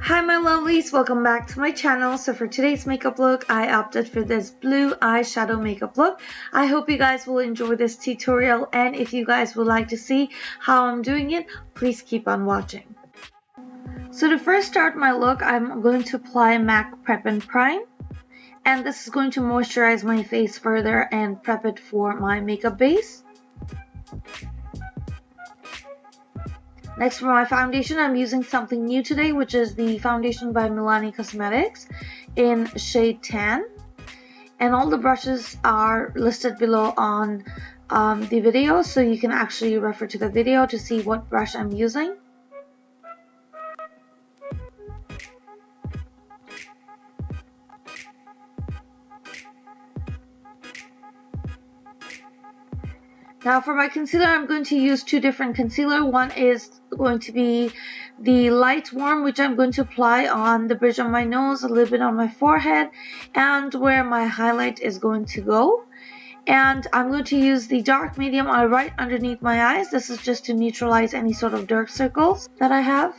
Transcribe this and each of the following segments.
Hi my lovelies, welcome back to my channel. So for today's makeup look, I opted for this blue eyeshadow makeup look. I hope you guys will enjoy this tutorial, and if you guys would like to see how I'm doing it, please keep on watching. So to first start my look, I'm going to apply MAC Prep and Prime. And this is going to moisturize my face further and prep it for my makeup base. Next, for my foundation, I'm using something new today, which is the foundation by Milani Cosmetics in shade Tan. And all the brushes are listed below on the video, so you can actually refer to the video to see what brush I'm using. Now for my concealer, I'm going to use two different concealer. One is going to be the light warm, which I'm going to apply on the bridge of my nose, a little bit on my forehead, and where my highlight is going to go. And I'm going to use the dark medium right underneath my eyes. This is just to neutralize any sort of dark circles that I have.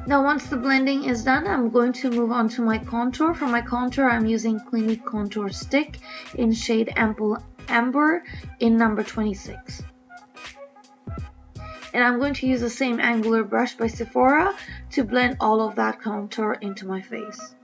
Now once the blending is done, I'm going to move on to my contour. For my contour, I'm using Clinique Contour Stick in shade Amber in number 26. And I'm going to use the same angular brush by Sephora to blend all of that contour into my face.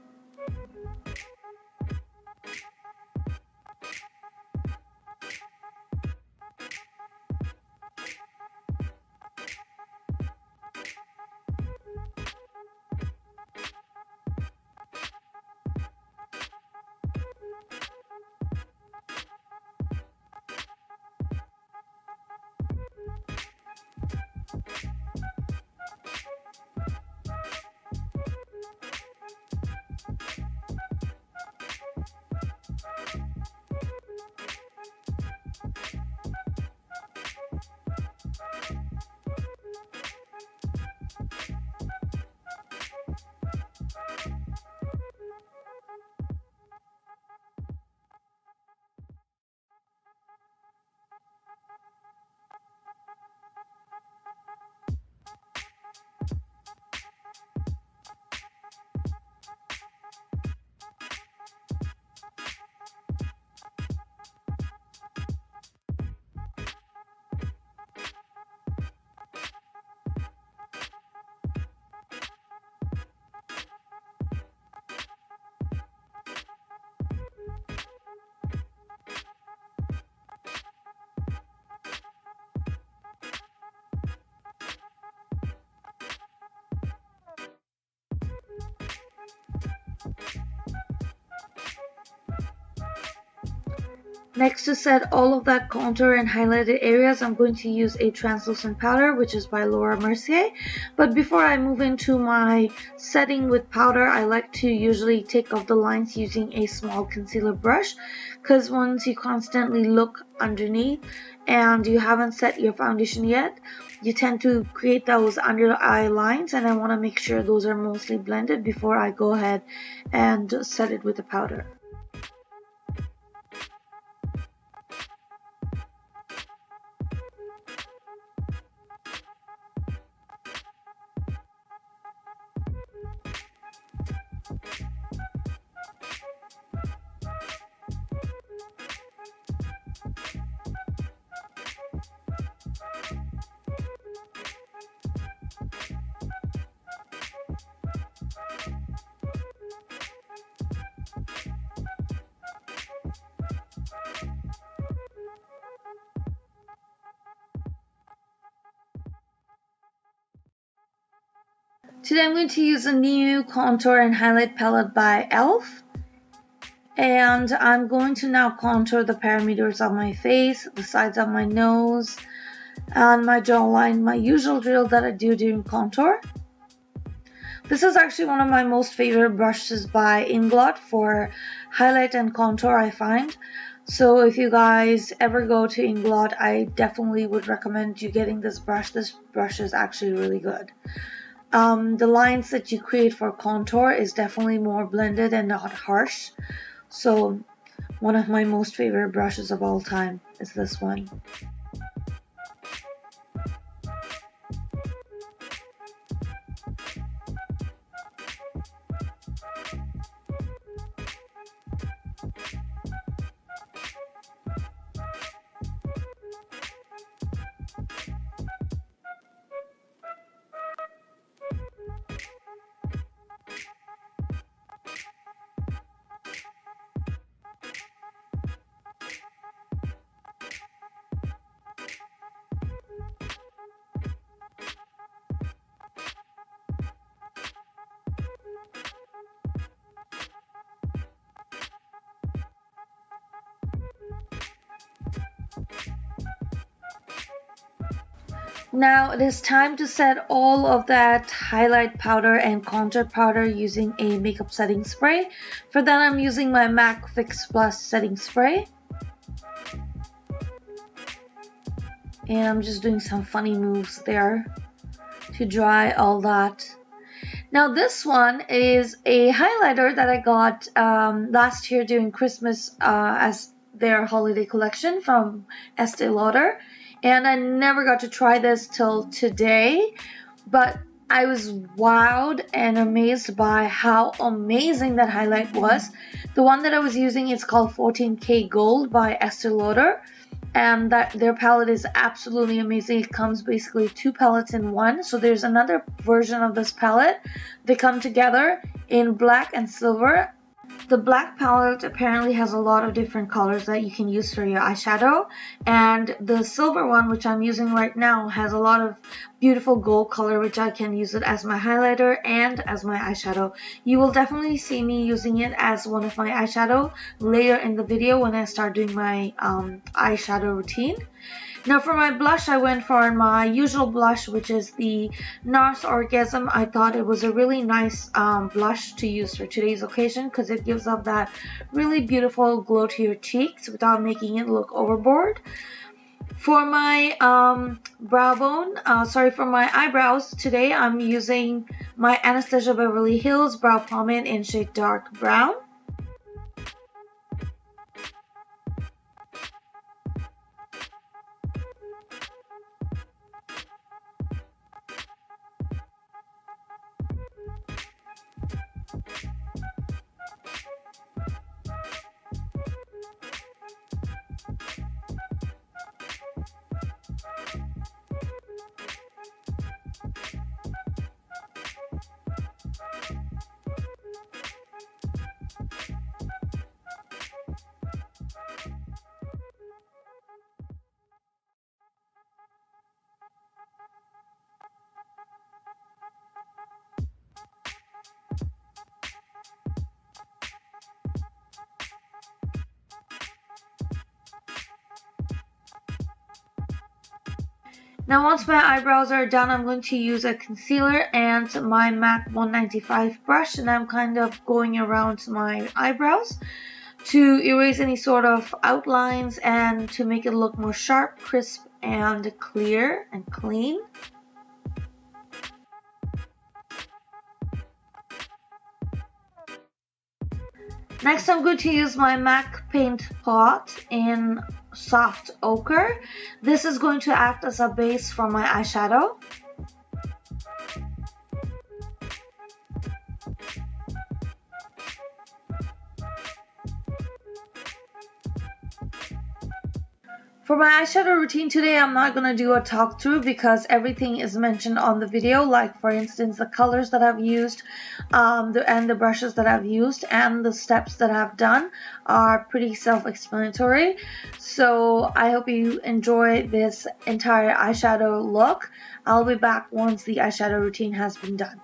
Next, to set all of that contour and highlighted areas, I'm going to use a translucent powder, which is by Mercier. But before I move into my setting with powder, I like to usually take off the lines using a small concealer brush, because once you constantly look underneath and you haven't set your foundation yet, you tend to create those under eye lines, and I want to make sure those are mostly blended before I go ahead and set it with the powder. Today I'm going to use a new contour and highlight palette by e.l.f. And I'm going to now contour the parameters of my face, the sides of my nose, and my jawline, my usual drill that I do during contour. This is actually one of my most favorite brushes by Inglot for highlight and contour, I find. So if you guys ever go to Inglot, I definitely would recommend you getting this brush. This brush is actually really good. The lines that you create for contour is definitely more blended and not harsh. So one of my most favorite brushes of all time is this one. Now it is time to set all of that highlight powder and contour powder using a makeup setting spray. For that I'm using my MAC Fix Plus setting spray. And I'm just doing some funny moves there to dry all that. Now this one is a highlighter that I got last year during Christmas as their holiday collection from Estee Lauder. And I never got to try this till today, but I was wowed and amazed by how amazing that highlight was. The one that I was using is called 14K Gold by Estee Lauder, and that their palette is absolutely amazing. It comes basically 2 palettes in one, so there's another version of this palette. They come together in black and silver. The black palette apparently has a lot of different colors that you can use for your eyeshadow, and the silver one, which I'm using right now, has a lot of beautiful gold color, which I can use it as my highlighter and as my eyeshadow. You will definitely see me using it as one of my eyeshadow later in the video when I start doing my eyeshadow routine. Now for my blush, I went for my usual blush, which is the Nars Orgasm. I thought it was a really nice blush to use for today's occasion because it gives up that really beautiful glow to your cheeks without making it look overboard. For my for my eyebrows today, I'm using my Anastasia Beverly Hills Brow Pomade in shade Dark Brown. Now once my eyebrows are done, I'm going to use a concealer and my MAC 195 brush, and I'm kind of going around my eyebrows to erase any sort of outlines and to make it look more sharp, crisp, and clear and clean. Next, I'm going to use my MAC Paint Pot in Soft Ochre. This is going to act as a base for my eyeshadow. For my eyeshadow routine today, I'm not going to do a talk through because everything is mentioned on the video, like for instance the colors that I've used and the brushes that I've used and the steps that I've done are pretty self-explanatory. So I hope you enjoy this entire eyeshadow look. I'll be back once the eyeshadow routine has been done.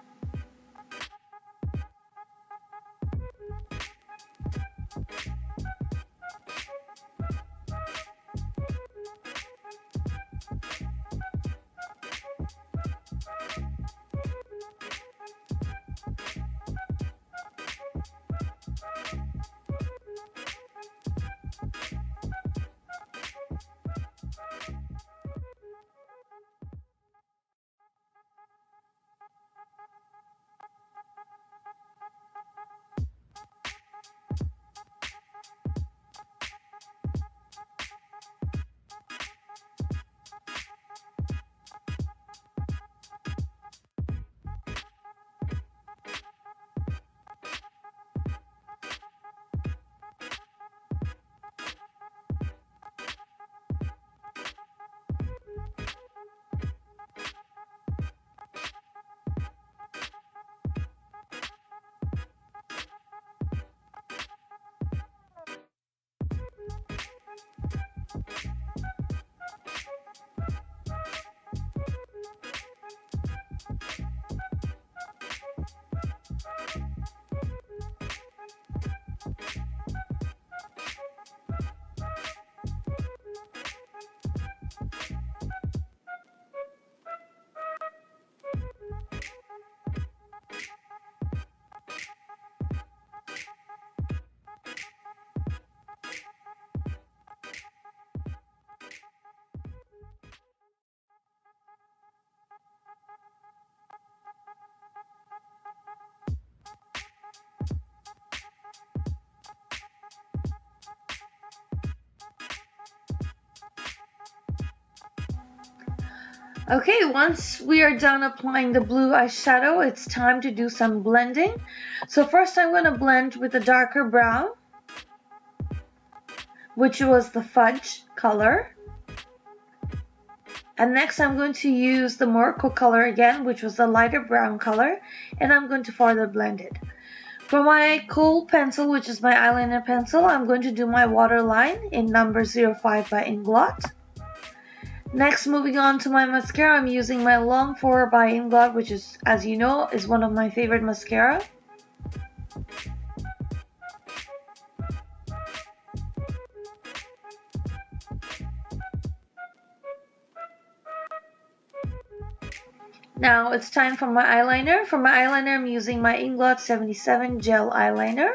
Okay, once we are done applying the blue eyeshadow, it's time to do some blending. So first I'm going to blend with a darker brown, which was the fudge color. And next I'm going to use the Morocco color again, which was the lighter brown color, and I'm going to further blend it. For my kohl pencil, which is my eyeliner pencil, I'm going to do my waterline in number 05 by Inglot. Next, moving on to my mascara, I'm using my Long 4 by Inglot, which is, as you know, is one of my favorite mascara. Now it's time for my eyeliner. For my eyeliner, I'm using my Inglot 77 gel eyeliner.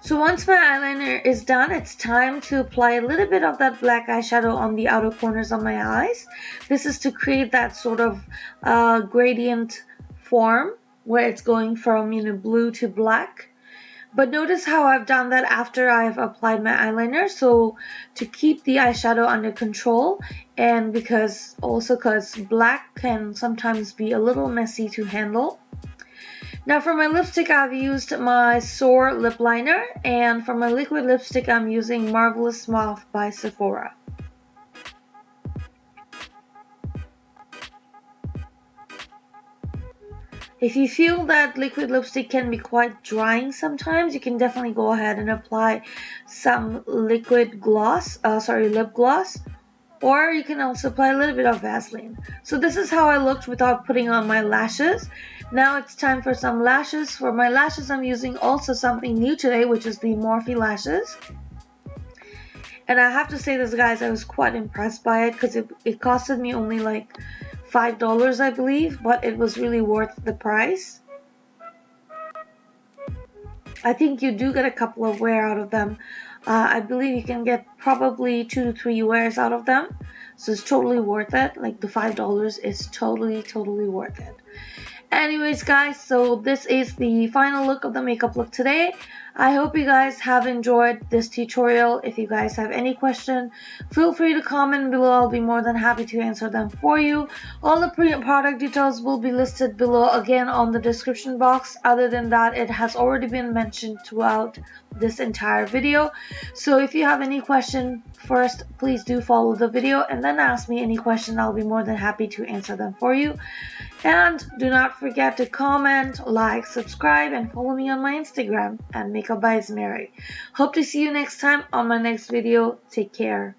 So once my eyeliner is done, it's time to apply a little bit of that black eyeshadow on the outer corners of my eyes. This is to create that sort of gradient form where it's going from, blue to black. But notice how I've done that after I've applied my eyeliner, so to keep the eyeshadow under control, and because black can sometimes be a little messy to handle. Now for my lipstick, I've used my Soar lip liner, and for my liquid lipstick, I'm using Marvelous Mauve by Sephora. If you feel that liquid lipstick can be quite drying sometimes, you can definitely go ahead and apply some lip gloss, or you can also apply a little bit of Vaseline. So this is how I looked without putting on my lashes. Now it's time for some lashes. For my lashes, I'm using also something new today, which is the Morphe lashes. And I have to say this, guys, I was quite impressed by it because it costed me only like $5, I believe, but it was really worth the price. I think you do get a couple of wear out of them. I believe you can get probably 2 to 3 wears out of them, so it's totally worth it. Like the $5 is totally worth it. Anyways, guys, so this is the final look of the makeup look today. I hope you guys have enjoyed this tutorial. If you guys have any question, feel free to comment below. I'll be more than happy to answer them for you. All the product details will be listed below again on the description box. Other than that, it has already been mentioned throughout this entire video. So if you have any question, first please do follow the video and then ask me any question. I'll be more than happy to answer them for you. And do not forget to comment, like, subscribe, and follow me on my Instagram at MakeupByAzmeree. Hope to see you next time on my next video. Take care.